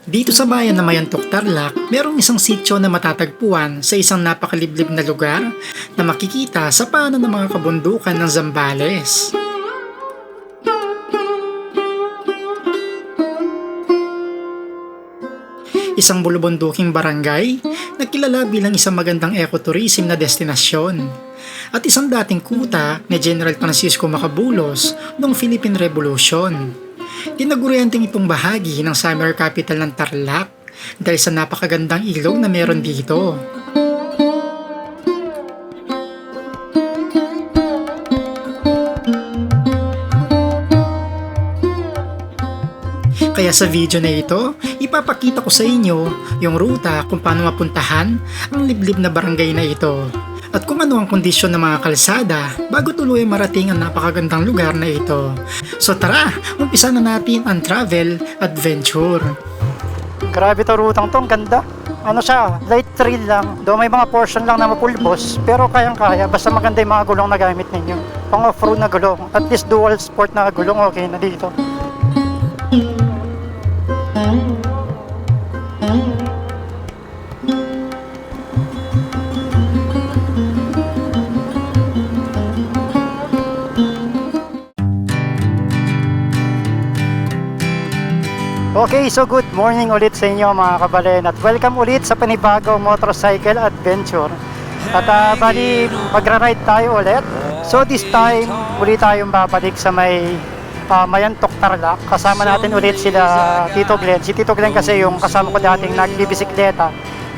Dito sa bayan na Mayantok, Tarlac, merong isang sityo na matatagpuan sa isang napakaliblib na lugar na makikita sa paanan ng mga kabundukan ng Zambales. Isang bulubunduking barangay na kilala bilang isang magandang ecotourism na destinasyon at isang dating kuta ni General Francisco Macabulos noong Philippine Revolution. Tinagurianteng itong bahagi ng summer capital ng Tarlac dahil sa napakagandang ilog na meron dito. Kaya sa video na ito, ipapakita ko sa inyo yung ruta kung paano mapuntahan ang liblib na barangay na ito at kung ano ang kondisyon ng mga kalsada bago tuluyang marating ang napakagandang lugar na ito. So tara, umpisa na natin ang travel adventure. Grabe to rutang to, ang ganda. Ano siya, light trail lang. Do may mga portion lang na mapulbos, pero kayang-kaya basta maganda yung mga gulong na gamit ninyo. Pang off-road na gulong, at least dual sport na gulong, okay na dito. Okay, so good morning ulit sa inyo mga kabalen at welcome ulit sa panibagong motorcycle adventure. At bali, magra-ride tayo ulit. So this time, ulit tayong babalik sa may Mayantok, Tarlac. Kasama natin ulit sila Tito Glenn. Si Tito Glenn kasi yung kasama ko dating nagbibisikleta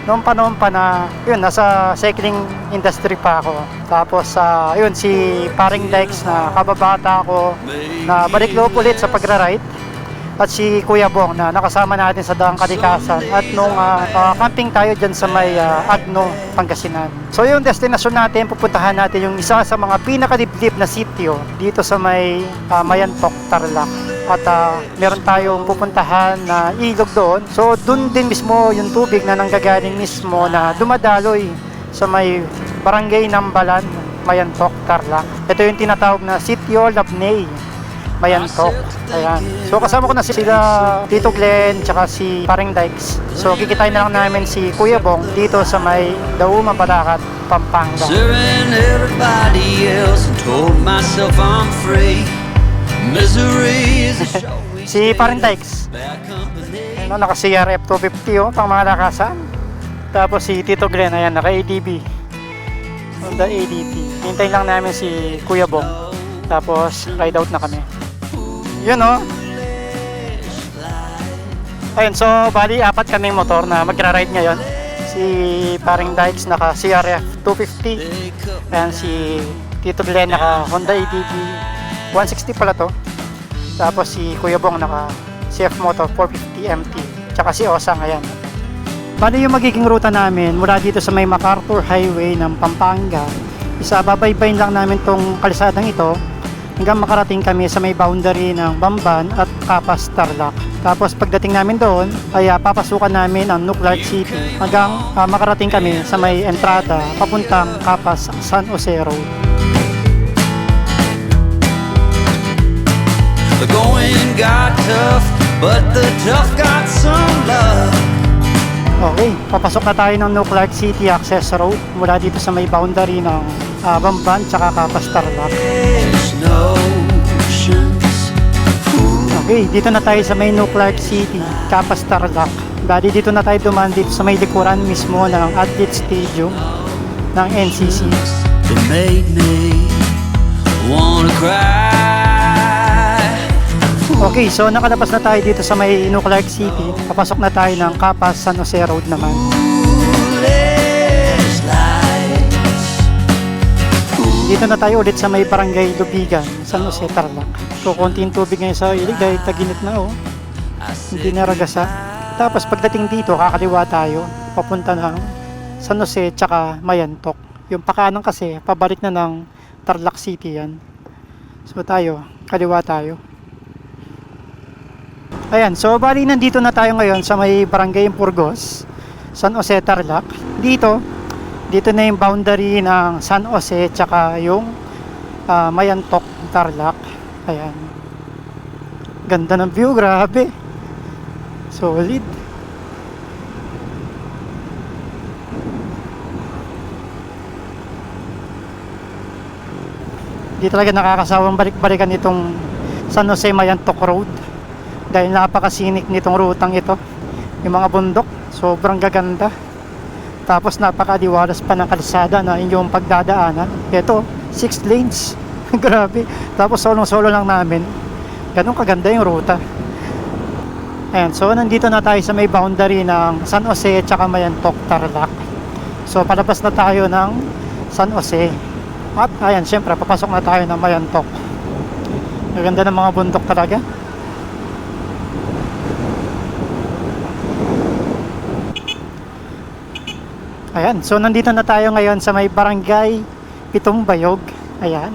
noong panahon pa na yun, nasa cycling industry pa ako. Tapos yun, si Paring Dex na kababata ko na balik loob ulit sa pagra-ride. At si Kuya Bong na nakasama natin sa Daang Kalikasan at nung camping tayo dyan sa may Agno, Pangasinan. So yung destinasyon natin, pupuntahan natin yung isa sa mga pinakadiblib na sitio dito sa may Mayantok, Tarlac. At meron tayong pupuntahan na ilog doon. So doon din mismo yung tubig na nanggagaling mismo na dumadaloy sa may barangay Nambalan, Mayantok, Tarlac. Ito yung tinatawag na Sitio Labney, Mayantok. Ayan. So kasama ko na sila Tito Glenn tsaka si Paring Dykes. So kikitain na lang namin si Kuya Bong dito sa may Dauma, Balakat, Pampanga. Si Paring Dykes. Ano, naka CRF 250 pang mga lakasan. Tapos si Tito Glenn, ayan, naka ADB. Honda ADB. Hintayin lang namin si Kuya Bong. Tapos ride out na kami. Yun o. Ayun, so bali apat kaming motor na magra-ride ngayon. Si Paring Dykes naka CRF 250 and si Tito Glenn naka Honda ADB 160 pala to. Tapos si Kuya Bong naka CF Moto 450 MT tsaka si Osang, ayan. Bali yung magiging ruta namin mula dito sa may MacArthur Highway ng Pampanga, babaybayin lang namin tong kalsadang ito hanggang makarating kami sa may boundary ng Bamban at Capas, Tarlac. Tapos pagdating namin doon ay papasukan namin ang Nuclark City hanggang makarating kami sa may entrada papuntang Capas, San Jose Road. The going got tough, but the tough got some love. Okay, papasok na tayo ng Nuclark City Access Road mula dito sa may boundary ng Bamban tsaka Capas, Tarlac. Okay, dito na tayo sa may Nuclark City, Capas, Tarlac. Bali dito na tayo dumaan dito sa may likuran mismo ng Athlete Stadium ng NCC. Okay, so nakalabas na tayo dito sa may Nuclark City. Papasok na tayo ng Capas, San Jose Road naman. Dito na tayo ulit sa may barangay Lubigan, San Jose, Tarlac. So konting tubig ngayon sa ilig dahil taginit na hindi na ragasa. Tapos pagdating dito, kakaliwa tayo papunta ng San Jose tsaka Mayantok. Yung pakanan kasi pabalik na ng Tarlac City yan. So tayo, kaliwa tayo. Ayan, so bali nandito na tayo ngayon sa may barangay Purgos, San Jose, Tarlac. Dito na yung boundary ng San Jose tsaka yung Mayantok, Tarlac. Ayan. Ganda ng view, grabe. Solid. Di talaga nakakasawang balik-balikan itong San Jose Mayantok Road dahil napakasinik nitong rutang ito. Yung mga bundok, sobrang gaganda. Tapos napakadiwalas pa ng kalsada na inyong pagdadaanan. Ito, 6 lanes. Grabe. Tapos solong-solo lang namin. Ganun kaganda yung ruta. Ayan, so nandito na tayo sa may boundary ng San Jose at saka Mayantok, Tarlac. So palabas na tayo ng San Jose. At ayan, syempre papasok na tayo ng Mayantok. Maganda ng mga bundok talaga. Ayan, so nandito na tayo ngayon sa may barangay Pitong Bayog. Ayan,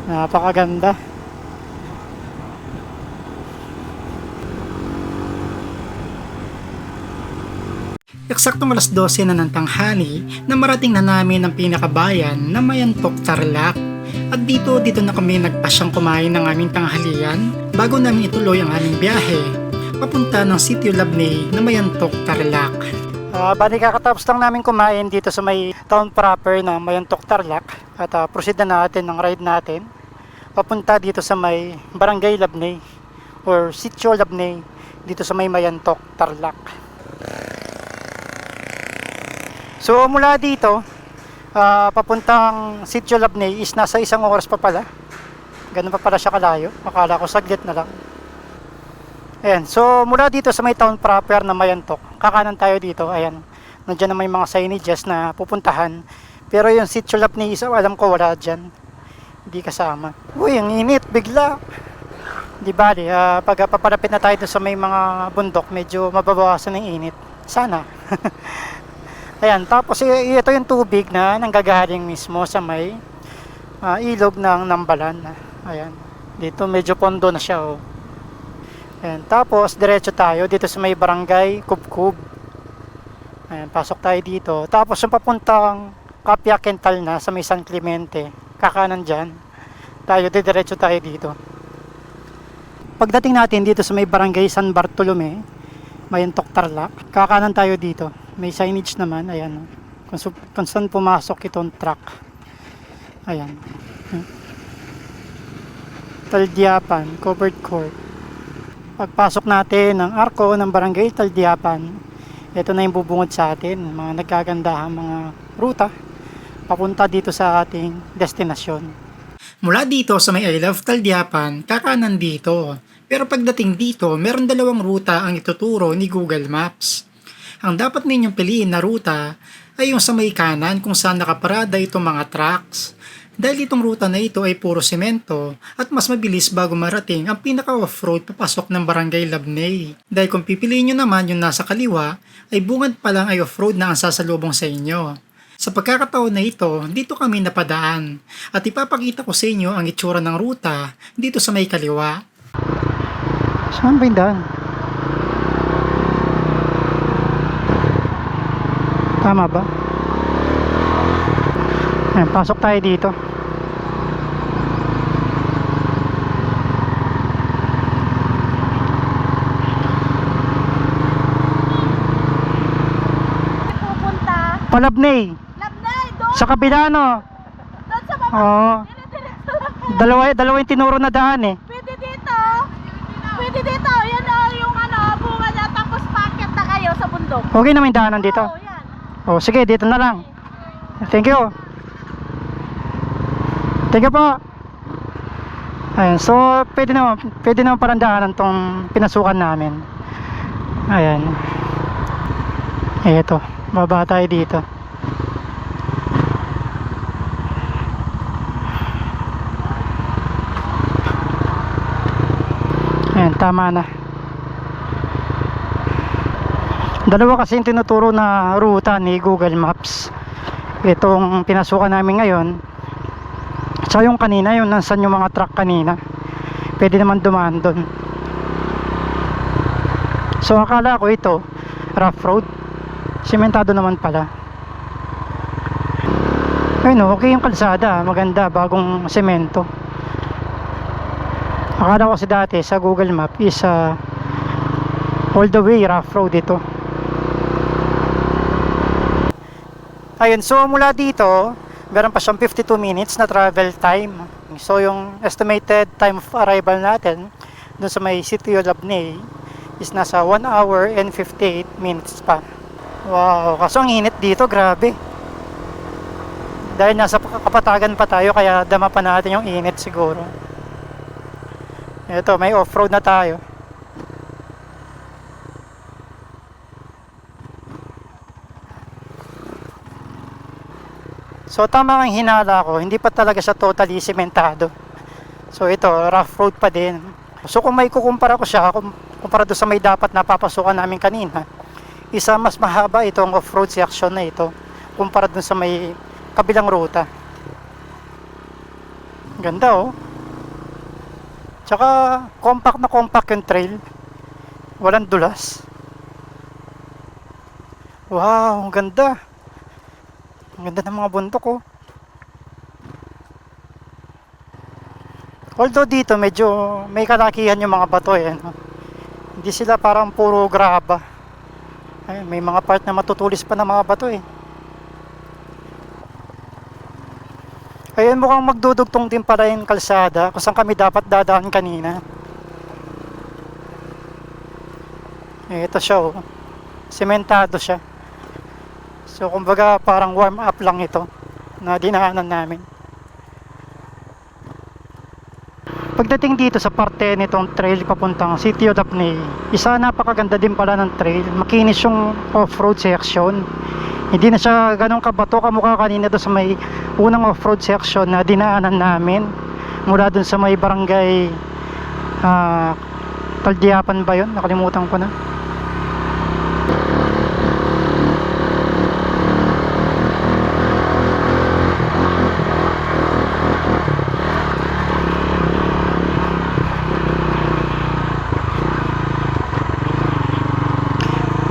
napakaganda. Eksaktong alas 12 na ng tanghali na marating na namin ang pinakabayan na Mayantok, Tarlac. At dito na kami nagpasyang kumain ng aming tanghalian bago namin ituloy ang aming biyahe papunta ng Sitio Labney na Mayantok, Tarlac. Bali kakatapos lang namin kumain dito sa may town proper na Mayantok, Tarlac at proceed na natin ng ride natin papunta dito sa may Barangay Labney or Sitio Labney dito sa may Mayantok, Tarlac. So mula dito papuntang Sitio Labney is nasa 1 oras pa pala. Ganun pa pala siya kalayo. Akala ko saglit na lang. Ayan, so mula dito sa may town proper na Mayantok, kakanan tayo dito. Ayan, nandiyan na may mga signages na pupuntahan. Pero yung Sitio Labney is alam ko wala dyan. Hindi kasama. Uy, ang init bigla. Di bali, pag papalapit na tayo sa may mga bundok, medyo mababawasan ng init. Sana. Ayan, tapos ito yung tubig na nanggagaling mismo sa may ilog ng Nambalan. Ayan, dito medyo pondo na siya. Oh. Ayan, tapos diretso tayo dito sa may barangay Kubkub. Ayan, pasok tayo dito. Tapos yung papuntang Kapia Kental na sa may San Clemente, kakanan dyan. Diretso tayo dito. Pagdating natin dito sa may barangay San Bartolome, Mayantok, Tarlac, kakanan tayo dito. May signage naman, ayan. Kung saan pumasok itong truck. Ayan. Taldiapan, covered court. Pagpasok natin ng arko ng barangay Taldiapan, ito na yung bubungod sa atin. Mga nagkagandahang mga ruta papunta dito sa ating destinasyon. Mula dito sa may I Love Taldiapan, kakanan dito. Pero pagdating dito, meron 2 ruta ang ituturo ni Google Maps. Ang dapat ninyong piliin na ruta ay yung sa may kanan kung saan nakaparada itong mga trucks. Dahil itong ruta na ito ay puro semento at mas mabilis bago marating ang pinaka-off-road papasok ng Barangay Labney. Dahil kung pipiliin nyo naman yung nasa kaliwa, ay bungad pa lang ay off-road na ang sasalubong sa inyo. Sa pagkakataon na ito, dito kami napadaan at ipapakita ko sa inyo ang itsura ng ruta dito sa may kaliwa. Saan ba yung daan? Tama ba? Ayan, pasok tayo dito. Pupunta. Palabney. Labnay, doon. Sa kabila, no? Doon sa baba. Oo. Dire-diretso lang. Dalawa yung tinuro na daan eh. Pwede dito. Pwede dito. Yan yung bunga niya. Tapos packet na kayo sa bundok. Okay naman yung daanan dito. Oo, yan. Oh, sige, dito na lang. Thank you. Thank you po. Ayan, so pwede naman parang daanan tong pinasukan namin. Ayan. Ito, baba tayo dito. Ayan, tama na. Dalawa kasi yung tinuturo na ruta ni Google Maps. Itong pinasukan namin ngayon, tsaka yung kanina, yung nasan yung mga truck kanina, pwede naman dumaan doon. So akala ko ito rough road, sementado naman pala. Ayun, okay yung kalsada, maganda, bagong semento. Akala ko kasi dati sa Google Map is all the way rough road ito. Ayun, so mula dito meron pa siyang 52 minutes na travel time So yung estimated time of arrival natin dun sa may City of Labney is nasa 1 hour and 58 minutes pa. Wow, kaso ang init dito, grabe. Dahil nasa kapatagan pa tayo, kaya dama pa natin yung init siguro. Ito, may off-road na tayo. So tama ang hinala ko, hindi pa talaga siya totally sementado. So ito, rough road pa din. So kung may kukumpara ko siya, kumpara doon sa may dapat napapasukan namin kanina, isa mas mahaba itong off-road section na ito kumpara doon sa may kabilang ruta. Ganda oh. Tsaka compact na compact yung trail. Walang dulas. Wow, ang ganda. Ang ganda ng mga bundok oh. Although dito medyo may kalakihan yung mga bato eh, no? Hindi sila parang puro graba. Ay, may mga part na matutulis pa ng mga bato eh. Ayun, mukhang magdudugtong din pala yung kalsada kung saan kami dapat dadaan kanina. Ito siya oh. Sementado siya. So kumbaga parang warm up lang ito na dinaanan namin. Pagdating dito sa parte nitong trail papuntang City of Labney, isa napakaganda din pala ng trail. Makinis yung off-road section. Hindi na siya ganun kabato kamukha kanina doon sa may unang off-road section na dinaanan namin. Mula doon sa may barangay Kaldiapan ba yun? Nakalimutan ko na.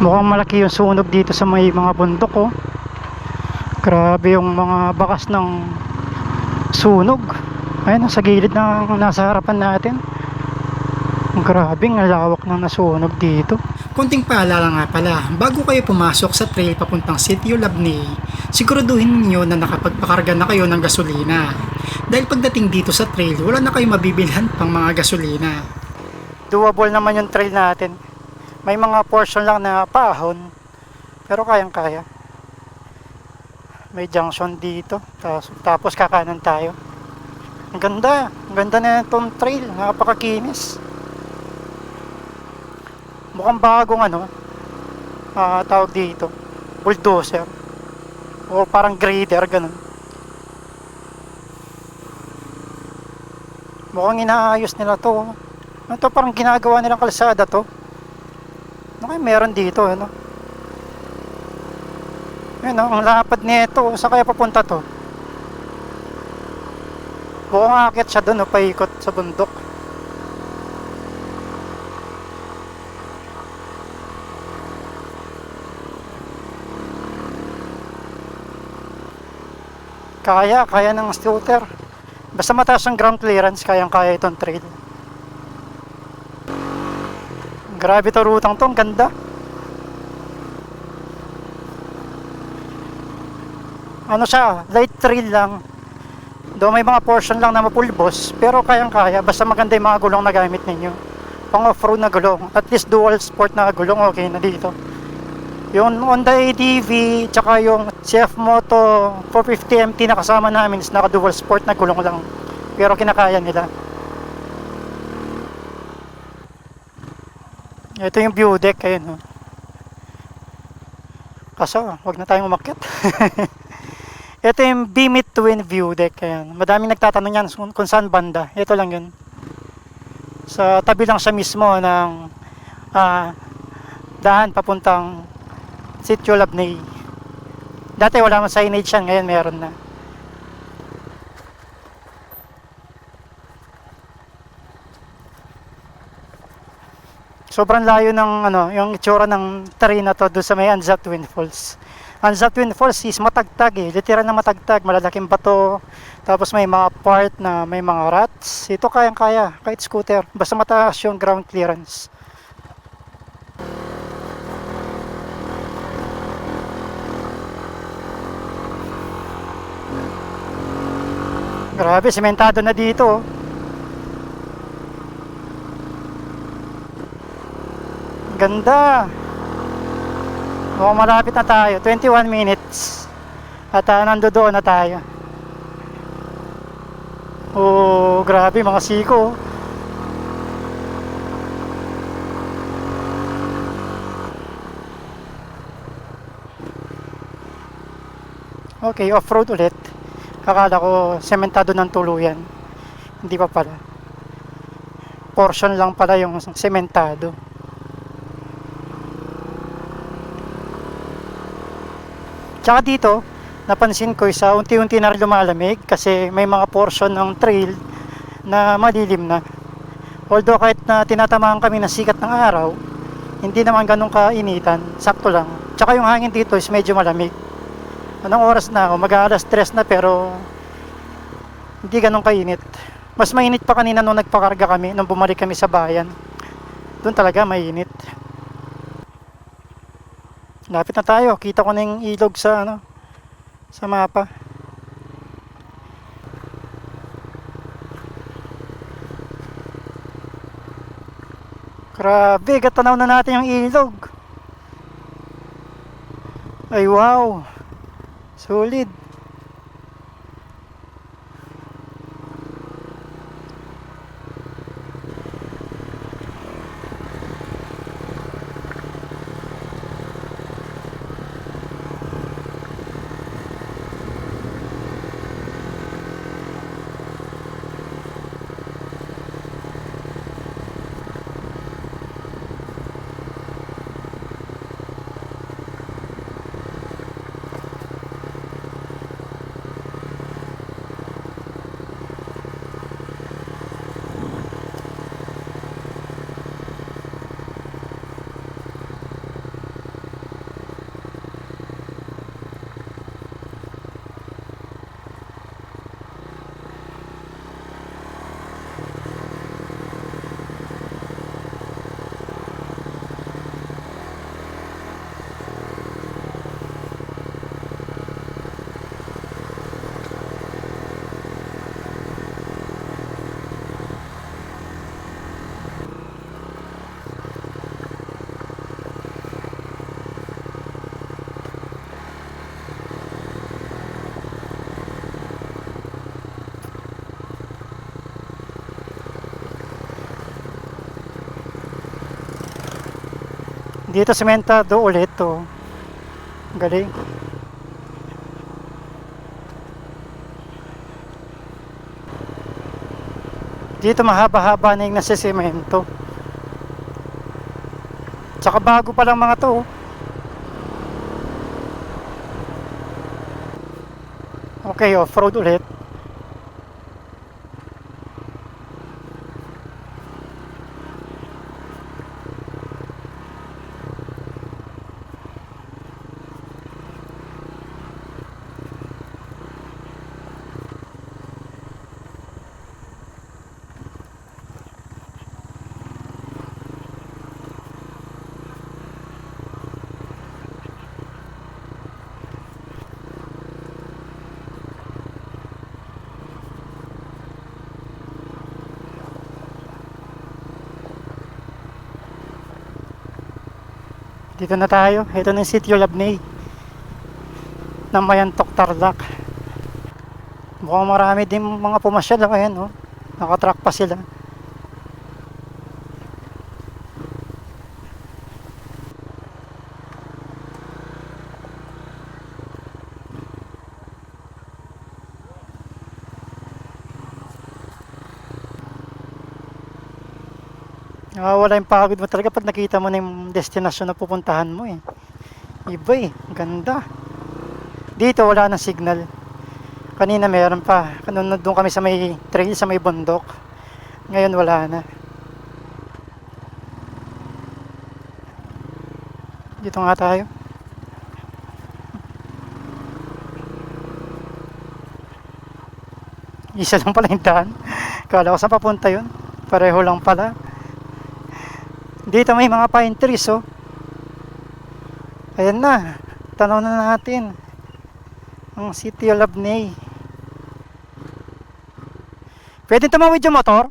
Mukhang malaki yung sunog dito sa may mga bundok oh. Grabe yung mga bakas ng sunog. Ayun, sa gilid na nasa harapan natin. Grabe, ang lawak ng nasunog dito. Konting paalala nga pala, bago kayo pumasok sa trail papuntang City of Labney, siguraduhin niyo na nakapagpakarga na kayo ng gasolina. Dahil pagdating dito sa trail, wala na kayo mabibilhan pang mga gasolina. Doable naman yung trail natin. May mga portion lang na paahon, pero kayang-kaya. May junction dito, tapos kakanan tayo. Ang ganda na itong trail, napakakinis. Mukhang bagong tawag dito, bulldozer. O parang grader, ganun. Mukhang inaayos nila to. Ito parang ginagawa nilang kalsada to. Okay, meron dito, ano? Yan, ang lapad nito. Saan kaya papunta to? Buong akit siya doon, paikot sa bundok. Kaya ng scooter. Basta mataas ang ground clearance, kayang-kaya itong trail. Grabe to rutang to, ang ganda. Ano siya, light trail lang. Do may mga portion lang na mapulbos, pero kayang-kaya basta maganda yung mga gulong na gamit ninyo. Pang off-road na gulong, at least dual sport na gulong, okay na dito. Yung Honda ADV, tsaka yung CF Moto 450 MT na kasama namin is naka dual sport na gulong lang. Pero kinakaya nila. Ito yung view deck, ayun. Kaso, wag na tayong umakyat. Ito yung Bimit Twin View Deck, ayun. Madaming nagtatanong yan kung saan banda. Ito lang yun. Sa tabi lang siya mismo ng daan papuntang City of Labney. Dati wala man signage yan, ngayon meron na. Sobrang layo ng yung itsura ng terrain na to doon sa may Anza Twin Falls. Anza Twin Falls is matagtag eh, literal na matagtag, malalaking bato. Tapos may mga part na may mga rats. Ito kayang-kaya, kahit scooter, basta mataas yung ground clearance. Grabe, sementado na dito. Oh. Ganda. Mukhang malapit na tayo. 21 minutes. At nandoon na tayo. Oh, grabe mga siko. Okay, off-road ulit. Akala ko sementado ng tuluyan. Hindi pa pala. Portion lang pala yung sementado. Tsaka dito, napansin ko isa unti-unti na rin lumalamig kasi may mga portion ng trail na malilim na. Although kahit na tinatamaan kami ng sikat ng araw, hindi naman ganun kainitan, sakto lang. Tsaka yung hangin dito is medyo malamig. Anong oras na ako? Mag-aalas 3 na pero hindi ganun kainit. Mas mainit pa kanina nung nagpakarga kami, nung bumalik kami sa bayan. Doon talaga mainit. Lapit na tayo. Kita ko na yung ilog sa sa mapa. Grabe, gatanaw na natin yung ilog. Ay wow. Solid. Dito sementado ulit to. Galing. Dito mahaba-haba na yung nasisemento. Tsaka bago pa lang mga to. Okay, off-road ulit. Dito na tayo. Ito na yung Sitio Labney ng Mayantok, Tarlac. Mukhang marami din mga pumasyal. Ayan, oh. Nakatrack pa sila. Wala yung pagod mo talaga pag nakita mo na yung destinasyon na pupuntahan mo eh. Iba eh, ganda. Dito wala nang signal. Kanina meron pa. Doon kami sa may trail, sa may bundok. Ngayon wala na. Dito nga tayo. Isa lang pala yung daan. Kala ko saan papunta yun. Pareho lang pala. Dito may mga pine trees, oh. Ayan na. Tanaw na natin ang Sitio Labney. Pwede tumawid yung motor?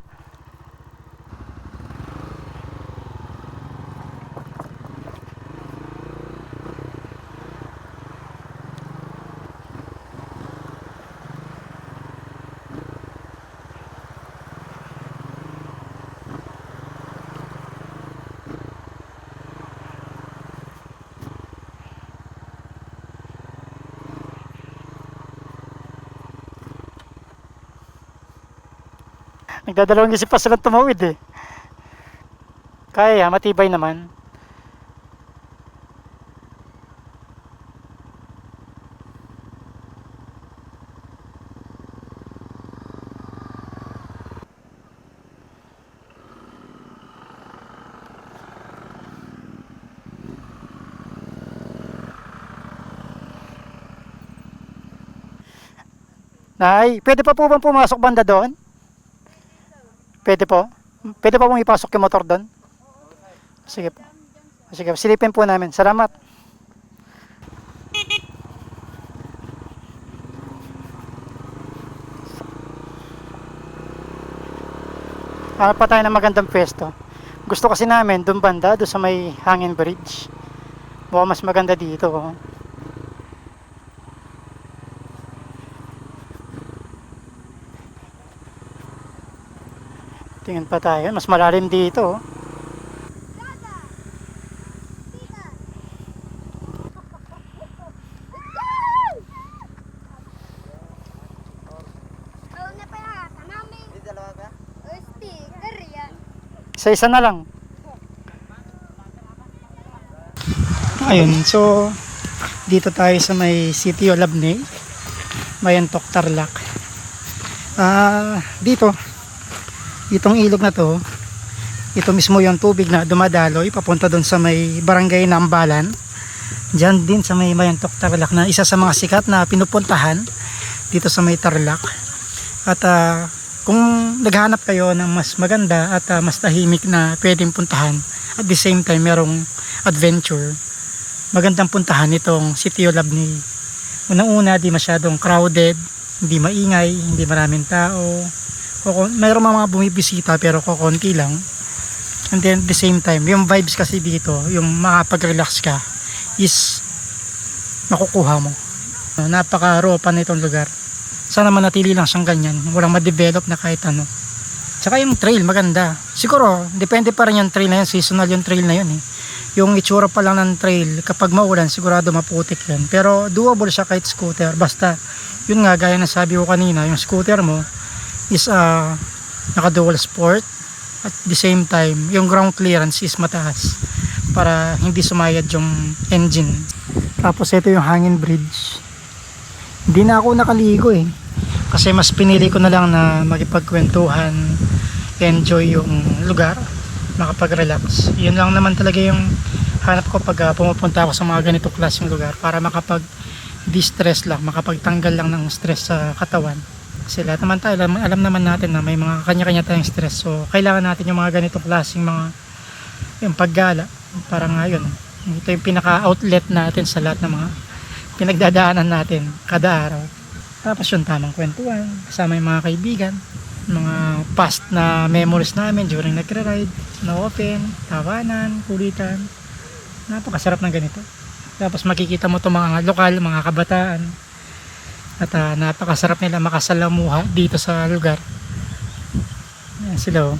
Nagdadalawang isip pa silang tumawid eh. Kaya, matibay naman. Nay, pwede pa po bang pumasok banda doon? Pwede po? Pwede pa pong ipasok yung motor doon? Sige po. Sige, silipin po namin. Salamat. Hanap pa tayo ng magandang pwesto. Gusto kasi namin doon banda, doon sa may hangin bridge. Mukhang mas maganda dito. Oh. Tingin pa tayo. Mas malalim dito. Oh. Isa-isa na lang. Ayun, so dito tayo sa may City of Labney, Mayantok, Tarlac. Dito, itong ilog na to, ito mismo yung tubig na dumadaloy papunta doon sa may barangay Nambalan. Diyan din sa may Mayantok, Tarlac, na isa sa mga sikat na pinupuntahan dito sa may Tarlac. At kung naghahanap kayo ng mas maganda at mas tahimik na pwedeng puntahan, at the same time merong adventure, magandang puntahan itong City of Labney. Unang-una, di masyadong crowded, hindi maingay, hindi maraming tao. Mayroong mga bumibisita pero kukunti lang. And then at the same time, yung vibes kasi dito, yung makapag-relax ka, is makukuha mo. Napaka-raw pa na itong lugar. Sana manatili lang siyang ganyan, walang ma-develop na kahit ano. Tsaka yung trail maganda. Siguro depende pa rin yung trail na yun, seasonal yung trail na yun eh. Yung itsura pa lang ng trail, kapag maulan sigurado maputik yun. Pero doable siya kahit scooter. Basta yun nga, gaya na sabi ko kanina, yung scooter mo is naka dual sport. At the same time, yung ground clearance is mataas para hindi sumayad yung engine. Tapos ito yung hangin bridge. Hindi na ako nakaligo eh, kasi mas pinili ko na lang na makipagkwentuhan, enjoy yung lugar, makapag-relax. Yun lang naman talaga yung hanap ko pag pumupunta ako sa mga ganitong klaseng lugar, para makapag-distress lang, makapagtanggal lang ng stress sa katawan. Kasi lahat naman tayo, alam naman natin na may mga kanya-kanya tayong stress, so kailangan natin yung mga ganitong klaseng mga yung paggala, para ngayon ito yung pinaka-outlet natin sa lahat ng mga pinagdadaanan natin kada araw. Tapos yung tamang kwentuhan kasama yung mga kaibigan, mga past na memories namin during nagre-ride, na open, tawanan, kulitan. Napakasarap ng ganito. Tapos makikita mo itong mga lokal, mga kabataan, at napakasarap nila makasalamuha dito sa lugar. Yan sila oh.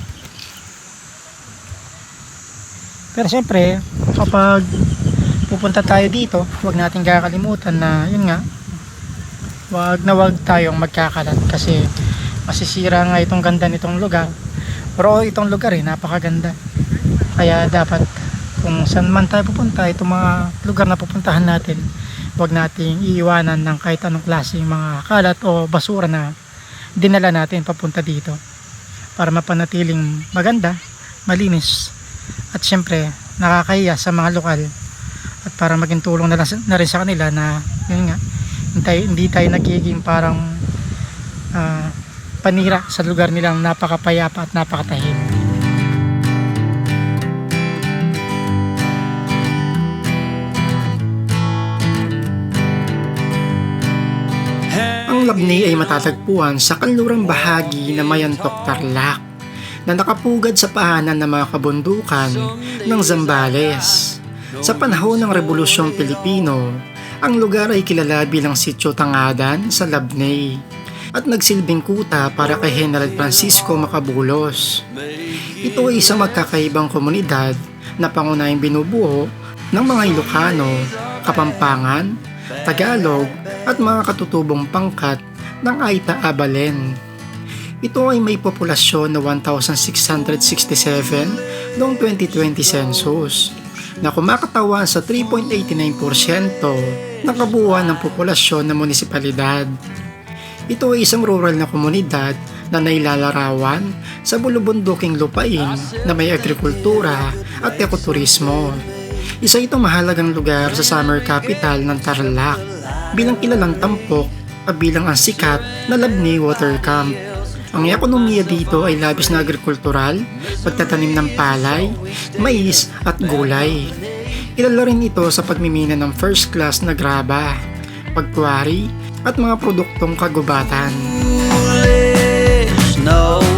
Pero syempre kapag pupunta tayo dito, huwag natin kakalimutan na yun nga, wag tayong magkakalat, kasi masisira nga itong ganda nitong lugar. Pero itong lugar napakaganda, kaya dapat kung saan man tayo pupunta, itong mga lugar na pupuntahan natin, huwag nating iiwanan ng kahit anong klaseng mga kalat o basura na dinala natin papunta dito, para mapanatiling maganda, malinis, at syempre nakakahiya sa mga lokal, at para maging tulong na rin sa kanila na yun nga, hindi tayo nagiging parang panira sa lugar nilang napakapayapa at napakatahimik. Ang Labney ay matatagpuan sa kanlurang bahagi ng Mayantok, Tarlac na nakapugad sa paanan ng mga kabundukan ng Zambales. Sa panahon ng Rebolusyong Pilipino, ang lugar ay kilala bilang Sitio Tangadan sa Labney at nagsilbing kuta para kay General Francisco Macabulos. Ito ay isang magkakaibang komunidad na pangunahing binubuo ng mga Ilocano, Kapampangan, Tagalog at mga katutubong pangkat ng Aita Abalen. Ito ay may populasyon na 1,667 noong 2020 census na kumakatawan sa 3.89% ng kabuuan ng populasyon ng munisipalidad. Ito ay isang rural na komunidad na nailalarawan sa bulubunduking lupain na may agrikultura at ekoturismo. Isa itong mahalagang lugar sa summer capital ng Tarlac bilang kilalang tampok at bilang ang sikat na Labney Water Camp. Ang ekonomiya dito ay labis na agrikultural, pagtatanim ng palay, mais at gulay. Kilala rin ito sa pagmimina ng first class na graba, pagkuwari at mga produktong kagubatan. No